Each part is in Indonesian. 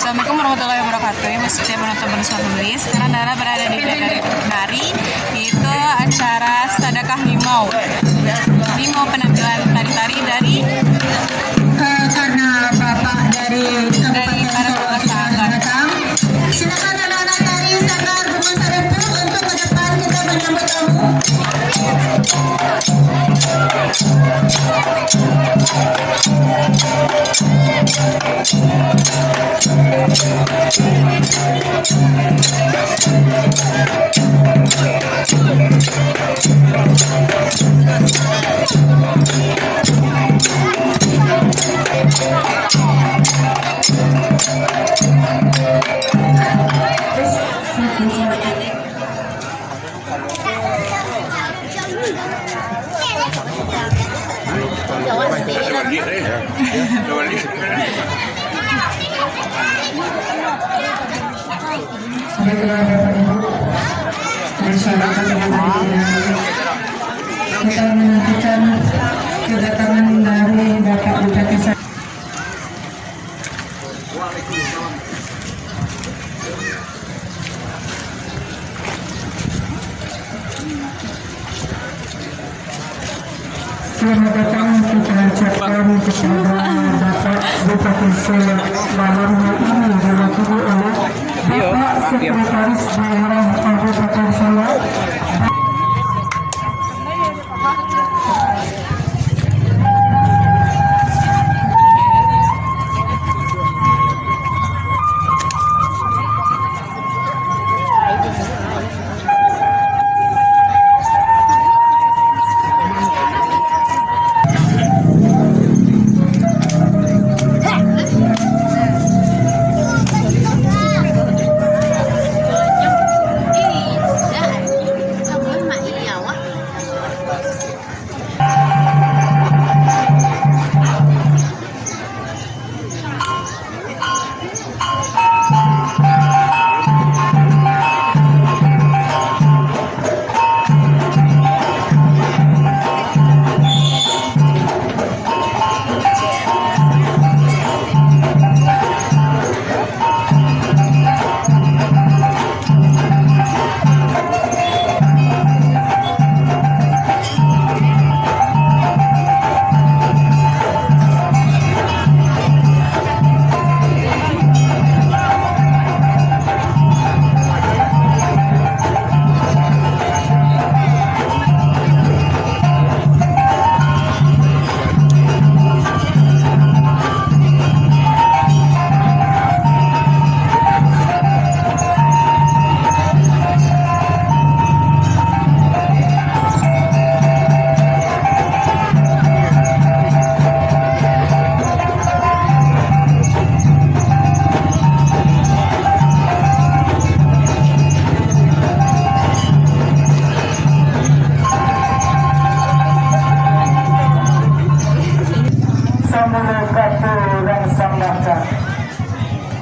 Assalamualaikum warahmatullahi wabarakatuh. Masih menonton bersama nulis. Sekarang Dara berada di Galeri Nari, yaitu acara Sedekah Limau. Ini mau penampilan tari-tari dari karena Bapak dari para pengusaha. Silakan anak-anak tari Sanggar Gunung Sarepuk untuk ke depan kita menyambut tamu. Masyarakat yang kita menantikan kedatangan dari Bapak Bupati. Selamat datang kita ucapkan kepada Bapak Bupati Solo malam ini diwakili oleh Bapak Sekretaris Daerah Kabupaten Solo.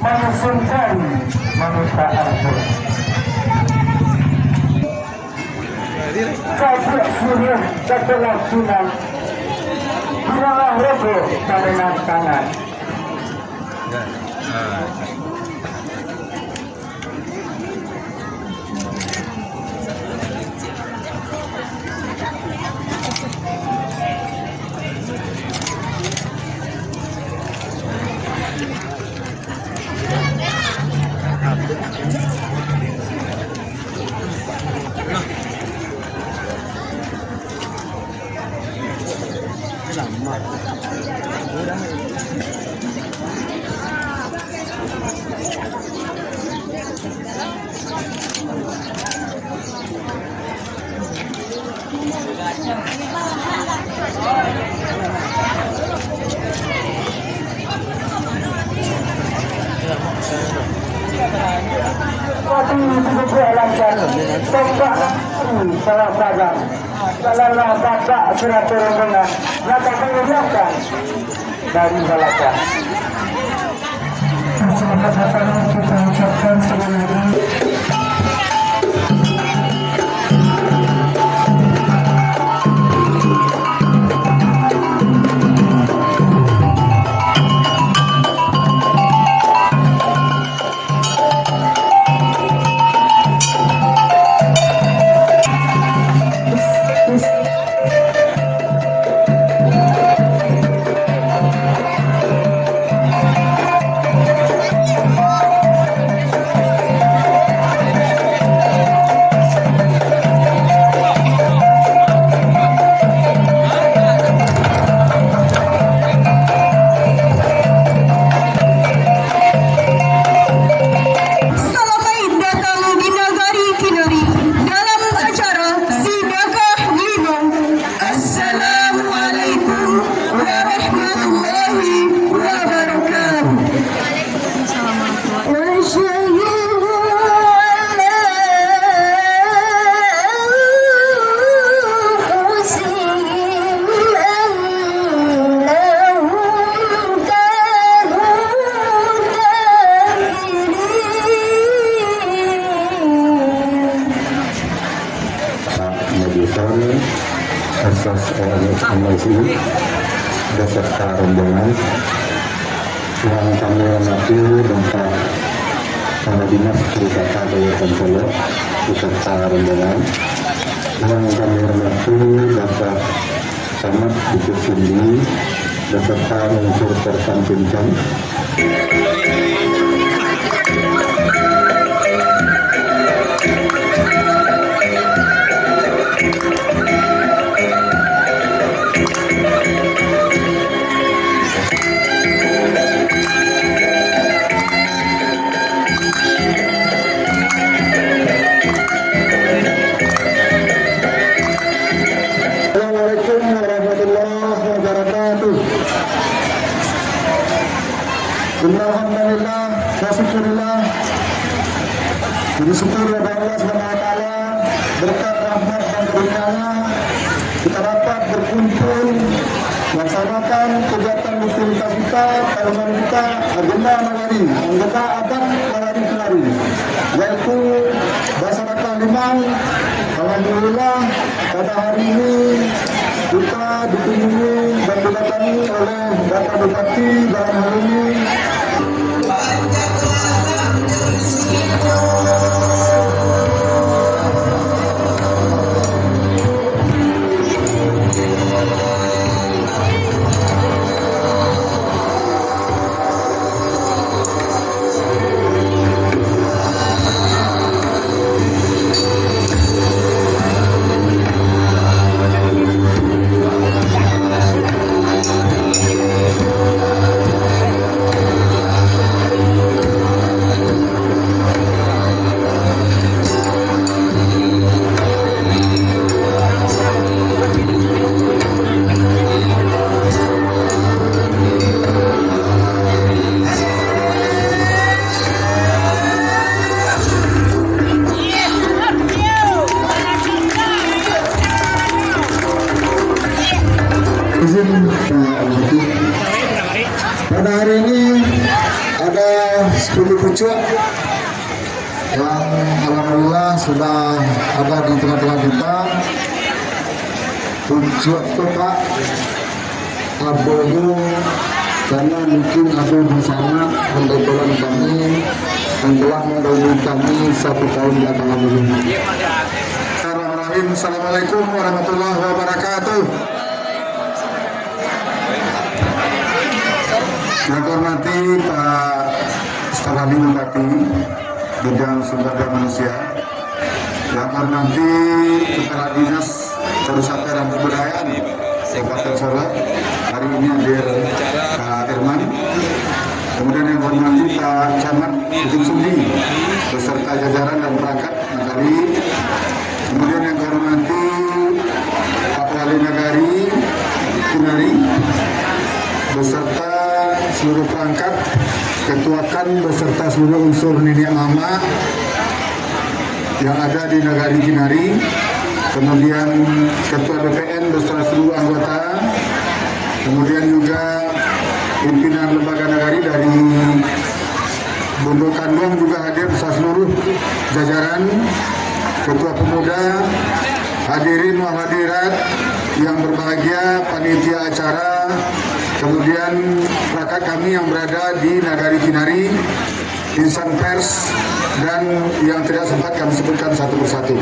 Menyusunkan manusia Arjun Kajak suruh ketelakinan Biralah robo karena tangan. Dari Balacan. Selamat datang kita ucapkan sekali lagi. MLC beserta rombongan yang kami hormati Bapak Kepala Dinas Wisata Kabupaten Solo beserta rombongan yang kami hormati Bapak Camat Bukit Sindi beserta unsur Korban Pincang. Assalamualaikum warahmatullahi wabarakatuh. Alhamdulillah, wasyukurillah. Bersyukur kepada Allah SWT berkat rahmat dan karunia-Nya kita dapat berkumpul melaksanakan kegiatan rutinitas kita, tahunan kita, agenda Nagari, anggota adat Nagari Kinari, yaitu Basaraka Limau. Alhamdulillah pada hari ini kita dikunjungi dan didatangi oleh Bapak Bupati dalam hal ini pada hari ini ada 10 pucuk yang alhamdulillah sudah ada di tengah-tengah kita. Pucuk itu Pak Abogo, karena mungkin Abu bersama mendorong kami dan telah mendorong kami 1 tahun belakangan ini. Bismillahirrahmanirrahim. Assalamualaikum warahmatullahi wabarakatuh. Yang hormati Pak Stafandi Bupati Bidang Sumber Daya Manusia, yang hormati Kepala Dinas Pariwisata dan Kebudayaan Kabupaten Solo, hari ini hadir Pak Irman. Kemudian yang hormati Pak Camat Bukit Sindi beserta jajaran dan perangkat Nagari. Kemudian yang hormati Pak Wali Nagari Kinari beserta seluruh perangkat, ketuakan beserta seluruh unsur nenek mama yang ada di Nagari Kinari, kemudian ketua BPN beserta seluruh anggota, kemudian juga pimpinan lembaga Nagari dari Bondo Kandung juga hadir beserta seluruh jajaran, ketua pemuda, hadirin wal hadirat yang berbahagia, panitia acara, kemudian perangkat kami yang berada di Nagari Kinari, insan pers, dan yang tidak sempat kami sebutkan satu persatu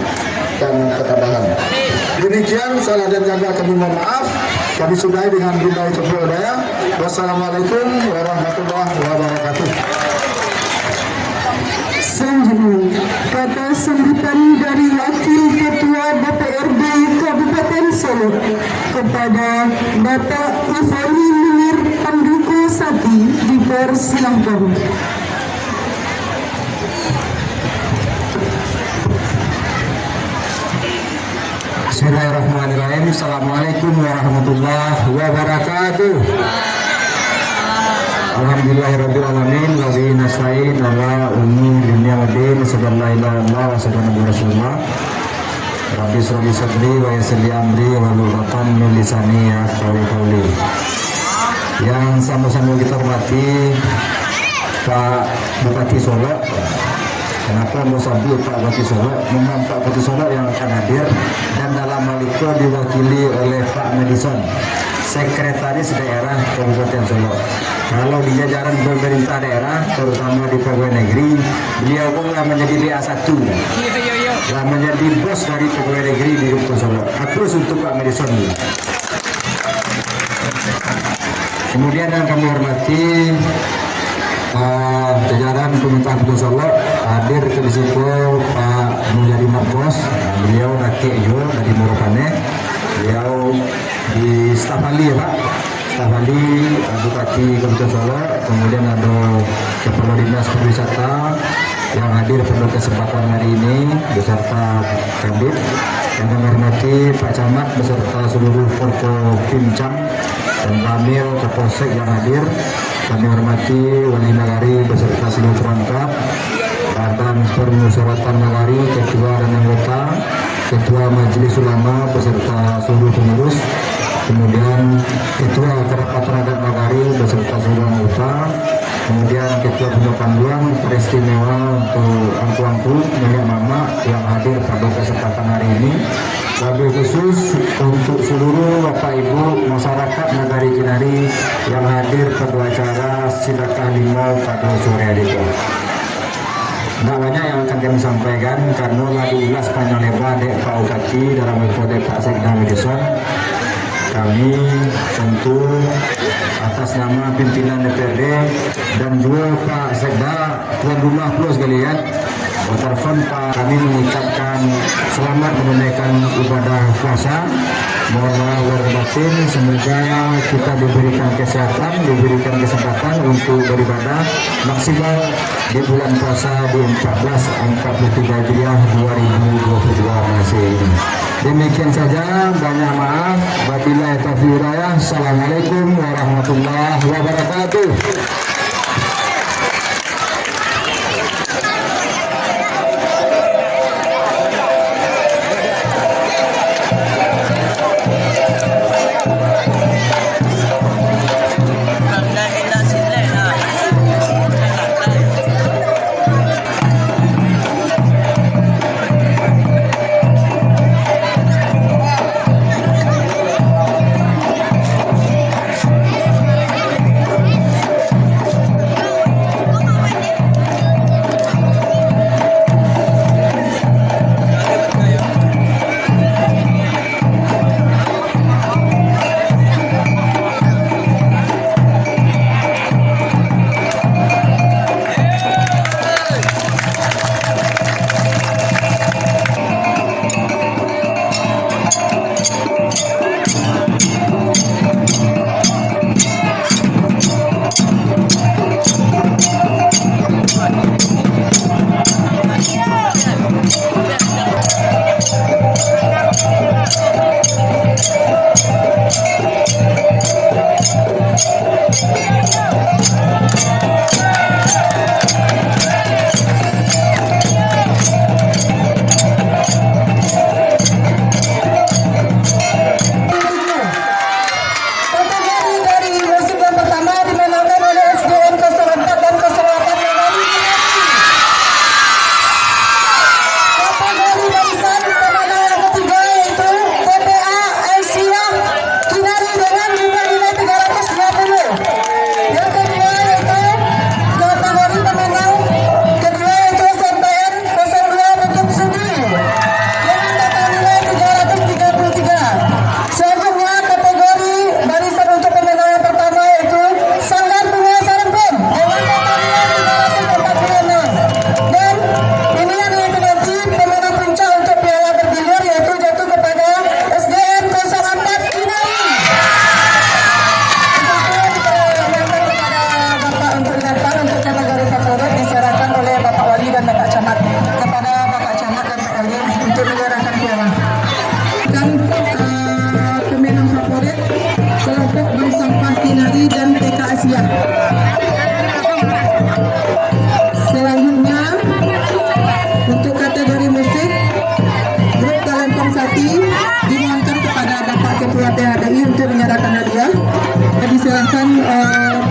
dan ketambahan. Demikian salah dan jaga kami mohon maaf. Kami sudahi dengan billahi taufiq wal hidayah. Wassalamualaikum warahmatullahi wabarakatuh. Selanjutnya, kata sambutan dari Wakil Ketua DPRD Kabupaten Solo kepada Bapak Ifani Munir Pandoko Sati dipersilahkan. Bismillahirrahmanirrahim. Assalamualaikum warahmatullahi wabarakatuh. Alhamdulillahirrahmanirrahim. Wabi nasta'in ala ummi dunia wadin. Sallallahu alaihi wa sallam. Rabbi sholli sadri wa yassir amri wa lughatan min lisani yafqahu qawli. Yang sama-sama kita hormati Pak Bupati Solo, Kenapa Musabi Pak Bupati Solo, memang Pak Bupati Solo yang akan hadir, dan dalam hal itu diwakili oleh Pak Madison, Sekretaris Daerah Kabupaten Solo. Kalau di jajaran pemerintah daerah, terutama di pegawai negeri, beliau pun menjadi BA1, yang menjadi bos dari pegawai negeri di Kabupaten Solo. Aplaus untuk Pak Madison. Kemudian yang kami hormati jajaran pemerintah Kabupaten Solo, hadir ke situ Pak Mulyadi Marbos, beliau rakyat juga dari Morokane, beliau di staf ahli ya Pak, staf ahli Bupati Kabupaten Solo, kemudian ada Kepala Dinas Pariwisata yang hadir pada kesempatan hari ini beserta Kabid, yang kami hormati Pak Camat beserta seluruh Porto Pincang dan Ramil Kapolsek yang hadir. Kami hormati Wali Nagari beserta seluruh perangkat, Badan Permusyawaratan Nagari, Ketua dan anggota, Ketua Majelis Ulama beserta seluruh pengurus, kemudian Ketua Kerapatan Adat Nagari beserta seluruh anggota, kemudian Ketua Bunda Panduan peristimewa untuk angku-angku nenek mama yang hadir pada kesempatan hari ini. Wabil khusus untuk seluruh Bapak Ibu masyarakat Nagari Kinari yang hadir pada acara Sedekah Limau pada sore hari itu. Tidak banyak yang akan kami sampaikan karena lagi ulas panjang lebar dari Pak Bupati dalam metode Pak Sekda Madison. Kami tentu atas nama pimpinan DPRD dan juga Pak Sekda, tuan rumah plus sekalian, telepon Pak, kami mengucapkan selamat menunaikan ibadah puasa. Mohon maaf lahir batin, semoga kita diberikan kesehatan, diberikan kesempatan untuk beribadah maksimal di bulan puasa di 1443 Hijriah 2022 masih ini. Demikian saja, banyak maaf. Wabillahi taufiq wal hidayah. Assalamualaikum warahmatullahi wabarakatuh.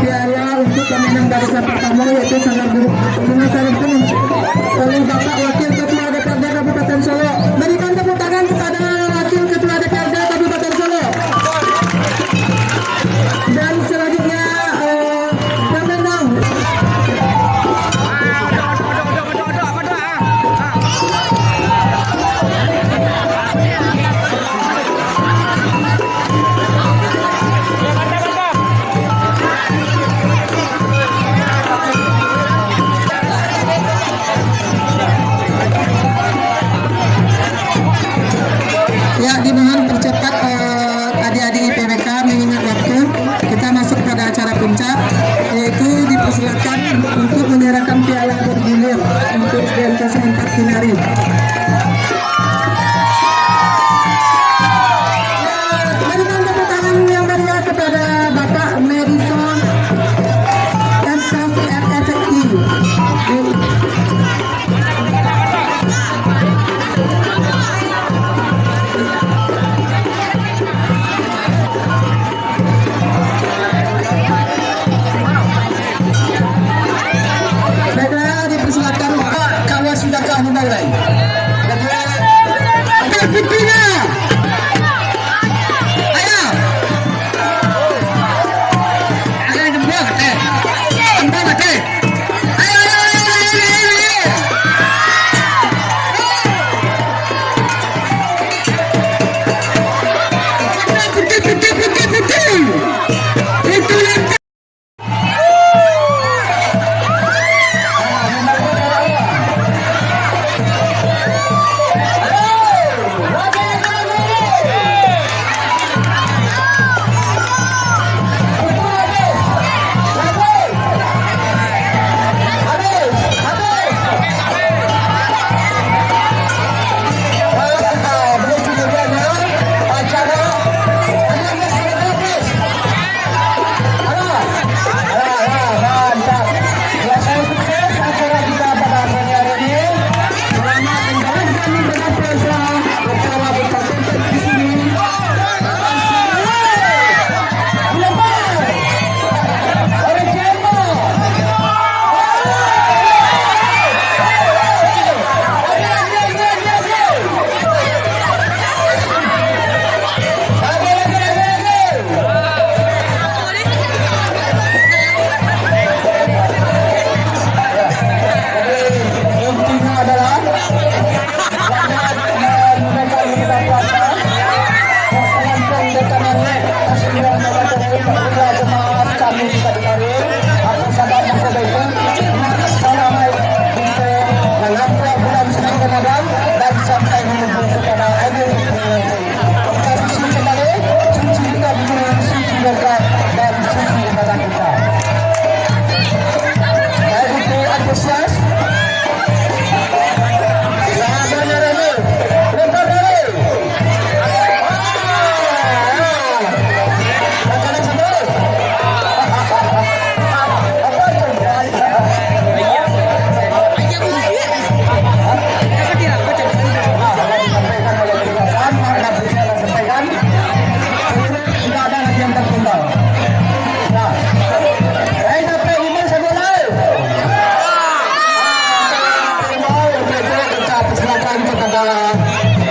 Piala untuk pemenang barisan pertama yaitu Sanggar Guru Bunga Sarempun oleh Bapak Wakil Ketua DPRD Kabupaten Solo. Berikan tepuk tangan kepada Wakil Ketua DPRD Kabupaten Solo. Dan selanjutnya Ramenang. Ya, dimohon percepat adik-adik IPWK mengingat waktu. Kita masuk pada acara puncak, yaitu dipersilakan untuk menyerahkan piala bergilir untuk SDNKS 4 Kinari. Berikan tepuk tangan yang meriah kepada Bapak Madison SSRSI. Baiklah, dipersilakan Pak Kawas Sudakah memulai. Ada pipinya. Ayo. Ada jempol teh. Jempol teh. Ayo, ayo, ayo, ayo, ayo, ayo. Putih, putih, putih, putih. Itu yang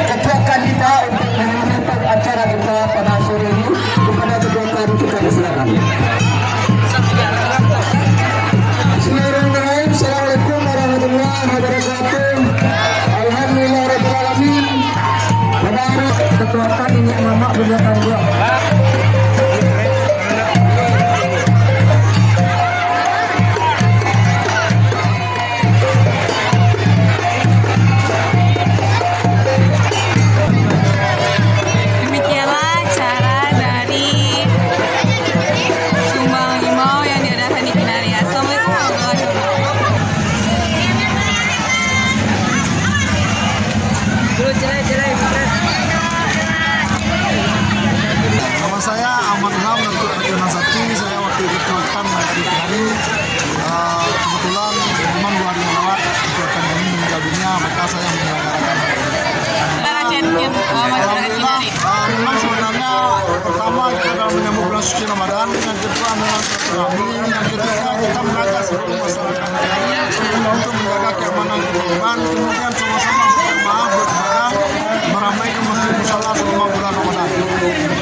ketua kandidat untuk menutup acara kita pada sore ini. Kepada ketua kami kita persilakan. Bismillahirrahmanirrahim. Assalamualaikum warahmatullahi wabarakatuh. Alhamdulillah rabbil alamin. Ketua kami ini Mama beliau tanggung. Nama saya Ahmad Ilham dari Regional 1. Saya wakil ketua dari Kinari. Kebetulan memang 2 hari yang lewat ketua kami meninggal dunia, maka saya menyelenggarakan. Alhamdulillah, memang sebenarnya pertama kita dalam menyambut bulan suci Ramadan, yang kedua memang bersilaturahmi. Yang ketiga, kita mengajak seluruh masyarakat untuk menjaga keamanan korban. Kemudian sama-sama berjamaah beribadah meramaikan masjid musala selama bulan Ramadan.